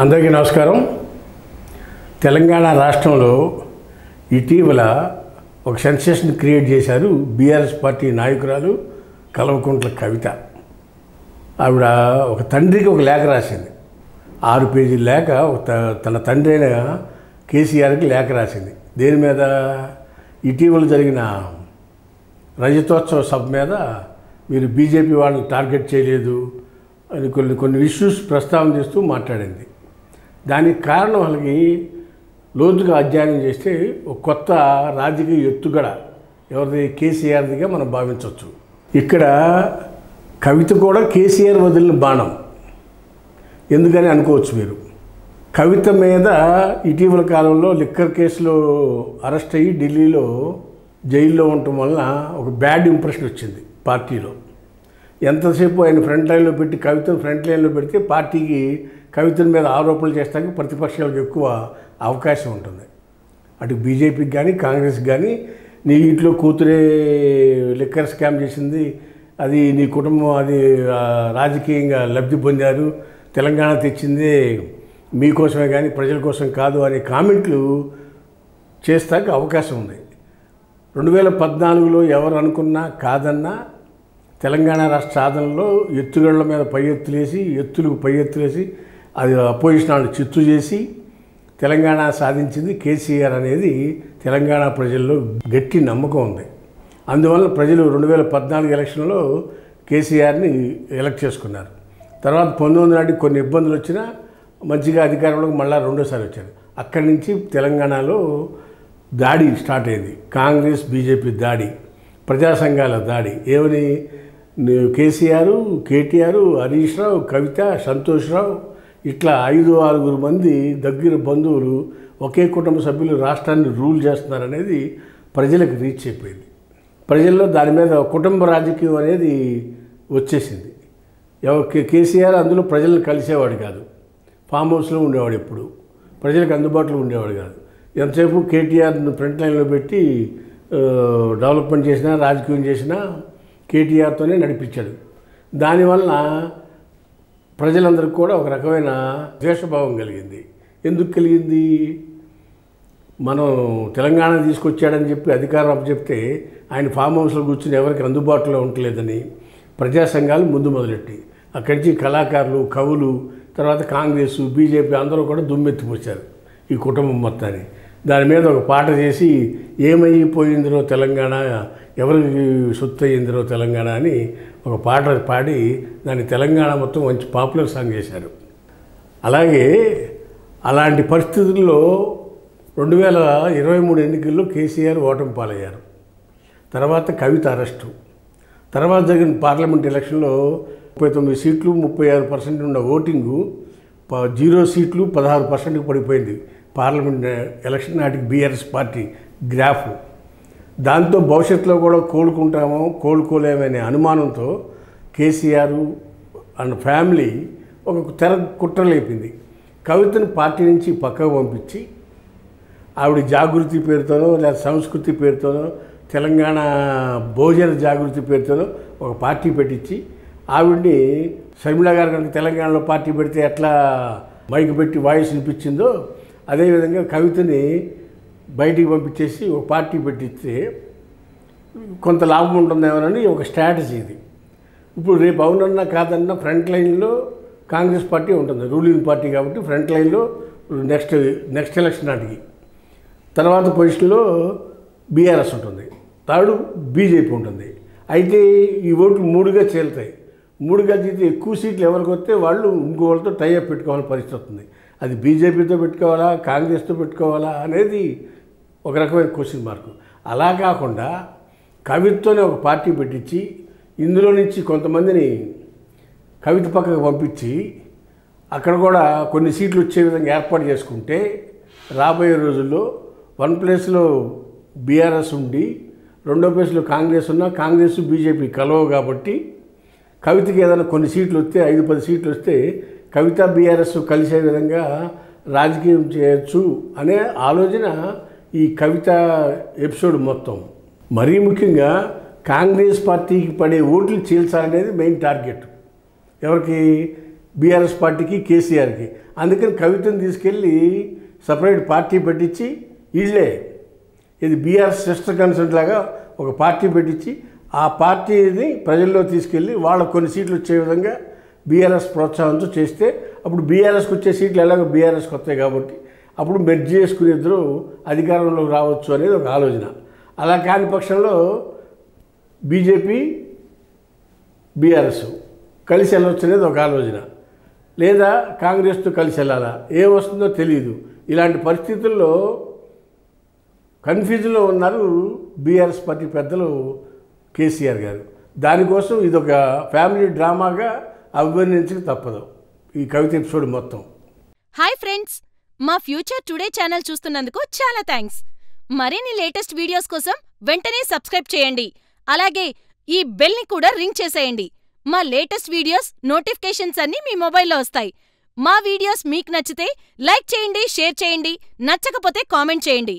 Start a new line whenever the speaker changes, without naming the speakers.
అందరికీ నమస్కారం. తెలంగాణ రాష్ట్రంలో ఇటీవల ఒక సెన్సేషన్ క్రియేట్ చేశారు బీఆర్ఎస్ పార్టీ నాయకురాలు కల్వకుంట్ల కవిత. ఆవిడ ఒక తండ్రికి ఒక లేఖ రాసింది. 6 పేజీల లేఖ. తన తండ్రి అయిన కేసీఆర్కి లేఖ రాసింది. దేని మీద? ఇటీవల జరిగిన రజతోత్సవ సభ మీద మీరు బీజేపీ వాళ్ళని టార్గెట్ చేయలేదు అని కొన్ని ఇష్యూస్ ప్రస్తావన చేస్తూ మాట్లాడింది. దానికి కారణం వాళ్ళకి లోతుగా అధ్యయనం చేస్తే ఒక కొత్త రాజకీయ ఎత్తుగడ ఎవరిది? కేసీఆర్దిగా మనం భావించవచ్చు. ఇక్కడ కవిత కూడా కేసీఆర్ వదిలిన బాణం ఎందుకని అనుకోవచ్చు మీరు. కవిత మీద ఇటీవల కాలంలో లిక్కర్ కేసులో అరెస్ట్ అయ్యి ఢిల్లీలో జైల్లో ఉండటం వలన ఒక బ్యాడ్ ఇంప్రెషన్ వచ్చింది పార్టీలో. ఎంతసేపు ఆయన ఫ్రంట్ లైన్లో పెట్టి కవితను ఫ్రంట్ లైన్లో పెడితే పార్టీకి కవితల మీద ఆరోపణలు చేస్తానికి ప్రతిపక్షాలకు ఎక్కువ అవకాశం ఉంటుంది. అటు బీజేపీకి కానీ కాంగ్రెస్కి కానీ నీ ఇంట్లో కూతురే లిక్కర్ స్కామ్ చేసింది, అది నీ కుటుంబం, అది రాజకీయంగా లబ్ధి పొందారు, తెలంగాణ తెచ్చింది మీకోసమే కానీ ప్రజల కోసం కాదు అనే కామెంట్లు చేస్తానికి అవకాశం ఉంది. 2014లో ఎవరు అనుకున్నా కాదన్నా తెలంగాణ రాష్ట్ర సాధనలో ఎత్తుగళ్ల మీద పై ఎత్తులేసి అది అపోజిషన్ వాళ్ళు చిత్తు చేసి తెలంగాణ సాధించింది కేసీఆర్ అనేది తెలంగాణ ప్రజల్లో గట్టి నమ్మకం ఉంది. అందువల్ల ప్రజలు 2014 ఎలక్షన్లో కేసీఆర్ని ఎలక్ట్ చేసుకున్నారు. తర్వాత 19 నాటికి కొన్ని ఇబ్బందులు వచ్చినా మంచిగా అధికారంలోకి మళ్ళీ రెండోసారి వచ్చారు. అక్కడి నుంచి తెలంగాణలో దాడి స్టార్ట్ అయింది. కాంగ్రెస్ బీజేపీ దాడి, ప్రజా సంఘాల దాడి. ఏమని? కేసీఆర్, కేటీఆర్, హరీష్ రావు, కవిత, సంతోష్ రావు ఇట్లా 5-6 మంది దగ్గర బంధువులు ఒకే కుటుంబ సభ్యులు రాష్ట్రాన్ని రూల్ చేస్తున్నారనేది ప్రజలకు రీచ్ అయిపోయింది. ప్రజల్లో దాని మీద కుటుంబ రాజకీయం అనేది వచ్చేసింది. కేసీఆర్ అందులో ప్రజలను కలిసేవాడు కాదు, ఫామ్ హౌస్లో ఉండేవాడు, ఎప్పుడు ప్రజలకు అందుబాటులో ఉండేవాడు కాదు. ఎంతసేపు కేటీఆర్ను ఫ్రంట్ లైన్లో పెట్టి డెవలప్మెంట్ చేసినా రాజకీయం చేసినా కేటీఆర్తోనే నడిపించాడు. దానివల్ల ప్రజలందరికీ కూడా ఒక రకమైన ద్వేషభావం కలిగింది. ఎందుకు కలిగింది? మనం తెలంగాణ తీసుకొచ్చాడని చెప్పి అధికారం అప్పచెప్తే ఆయన ఫామ్ హౌస్లో కూర్చుని ఎవరికి అందుబాటులో ఉండలేదని ప్రజా సంఘాలు ముందు మొదలెట్టి అక్కడి నుంచి కళాకారులు, కవులు, తర్వాత కాంగ్రెస్, బీజేపీ అందరూ కూడా దుమ్మెత్తిపోశారు ఈ కుటుంబం మొత్తాన్ని. దాని మీద ఒక పాట చేసి ఏమైపోయిందిరో తెలంగాణ, ఎవరికి సొత్తు అయ్యిందిరో తెలంగాణ అని ఒక పాట పాడి దాన్ని తెలంగాణ మొత్తం మంచి పాపులర్ సాంగ్ చేశారు. అలాగే అలాంటి పరిస్థితుల్లో 2023 ఎన్నికల్లో కేసీఆర్ ఓటమి పాలయ్యారు. తర్వాత కవిత అరెస్టు, తర్వాత జరిగిన పార్లమెంట్ ఎలక్షన్లో 39 సీట్లు 36% ఉన్న ఓటింగు 0 సీట్లు 16%కి పడిపోయింది పార్లమెంట్ ఎలక్షన్ నాటికి బీఆర్ఎస్ పార్టీ గ్రాఫ్. దాంతో భవిష్యత్తులో కూడా కోలుకోలేమనే అనుమానంతో కేసీఆర్ అండ్ ఫ్యామిలీ ఒక కుట్రలేపింది. కవితను పార్టీ నుంచి పక్కకు పంపించి ఆవిడ జాగృతి పేరుతోనో లేదా సంస్కృతి పేరుతోనో తెలంగాణ భోజన జాగృతి పేరుతోనో ఒక పార్టీ పెట్టించి ఆవిడ్ని షర్మిల గారు కనుక తెలంగాణలో పార్టీ పెడితే ఎట్లా మైక్ పెట్టి వాయిస్ వినిపించిందో అదేవిధంగా కవితని బయటికి పంపించేసి ఒక పార్టీ పెట్టిస్తే కొంత లాభం ఉంటుందేమోనని ఒక స్ట్రాటజీ ఇది. ఇప్పుడు రేపు అవునన్నా కాదన్నా ఫ్రంట్ లైన్లో కాంగ్రెస్ పార్టీ ఉంటుంది, రూలింగ్ పార్టీ కాబట్టి ఫ్రంట్ లైన్లో నెక్స్ట్ ఎలక్షన్ నాటికి. తర్వాత పొజిషన్లో బీఆర్ఎస్ ఉంటుంది, థర్డ్ బీజేపీ ఉంటుంది. అయితే ఈ ఓట్లు 3గా చేరుతాయి. 3గా చేస్తే ఎక్కువ సీట్లు ఎవరికి వస్తే వాళ్ళు ఇంకోళ్ళతో టైఅప్ పెట్టుకోవాలని పరిస్థితి వస్తుంది. అది బీజేపీతో పెట్టుకోవాలా, కాంగ్రెస్తో పెట్టుకోవాలా అనేది ఒక రకమైన క్వశ్చన్ మార్కు. అలా కాకుండా కవితతోనే ఒక పార్టీ పెట్టించి ఇందులో నుంచి కొంతమందిని కవిత పక్కకు పంపించి అక్కడ కూడా కొన్ని సీట్లు వచ్చే విధంగా ఏర్పాటు చేసుకుంటే రాబోయే రోజుల్లో 1 ప్లేస్లో బీఆర్ఎస్ ఉండి 2వ ప్లేస్లో కాంగ్రెస్ ఉన్నా కాంగ్రెస్ బీజేపీ కలవు కాబట్టి కవితకి ఏదైనా కొన్ని సీట్లు వస్తే 5-10 సీట్లు వస్తే కవిత బీఆర్ఎస్ కలిసే విధంగా రాజకీయం చేయొచ్చు అనే ఆలోచన ఈ కవిత ఎపిసోడ్ మొత్తం. మరీ ముఖ్యంగా కాంగ్రెస్ పార్టీకి పడే ఓట్లు చీల్చాలనేది మెయిన్ టార్గెట్. ఎవరికి? బీఆర్ఎస్ పార్టీకి కేసీఆర్కి. అందుకని కవితను తీసుకెళ్ళి సపరేట్ పార్టీ పెట్టించి వీళ్ళే ఇది బీఆర్ఎస్ సిస్టర్ కన్సల్ట్ లాగా ఒక పార్టీ పెట్టించి ఆ పార్టీని ప్రజల్లో తీసుకెళ్ళి వాళ్ళకు కొన్ని సీట్లు వచ్చే విధంగా బీఆర్ఎస్ ప్రోత్సాహంతో చేస్తే అప్పుడు బీఆర్ఎస్కి వచ్చే సీట్లు ఎలాగో బీఆర్ఎస్కి వస్తాయి కాబట్టి అప్పుడు మెర్జ్ చేసుకుని ఇద్దరు అధికారంలోకి రావచ్చు అనేది ఒక ఆలోచన. అలా కాని పక్షంలో బీజేపీ బీఆర్ఎస్ కలిసి వెళ్ళవచ్చు అనేది ఒక ఆలోచన. లేదా కాంగ్రెస్తో కలిసి వెళ్ళాలా, ఏమొస్తుందో తెలియదు. ఇలాంటి పరిస్థితుల్లో కన్ఫ్యూజన్లో ఉన్నారు బీఆర్ఎస్ పార్టీ పెద్దలు కేసీఆర్ గారు. దానికోసం ఇదొక ఫ్యామిలీ డ్రామాగా అభివర్ణించక తప్పదు ఈ కవిత ఎపిసోడ్ మొత్తం.
హాయ్ ఫ్రెండ్స్, మా ఫ్యూచర్ టుడే ఛానల్ చూస్తున్నందుకు చాలా థ్యాంక్స్. మరిన్ని లేటెస్ట్ వీడియోస్ కోసం వెంటనే సబ్స్క్రైబ్ చేయండి. అలాగే ఈ బెల్ని కూడా రింగ్ చేసేయండి. మా లేటెస్ట్ వీడియోస్ నోటిఫికేషన్స్ అన్నీ మీ మొబైల్లో వస్తాయి. మా వీడియోస్ మీకు నచ్చితే లైక్ చేయండి, షేర్ చేయండి, నచ్చకపోతే కామెంట్ చేయండి.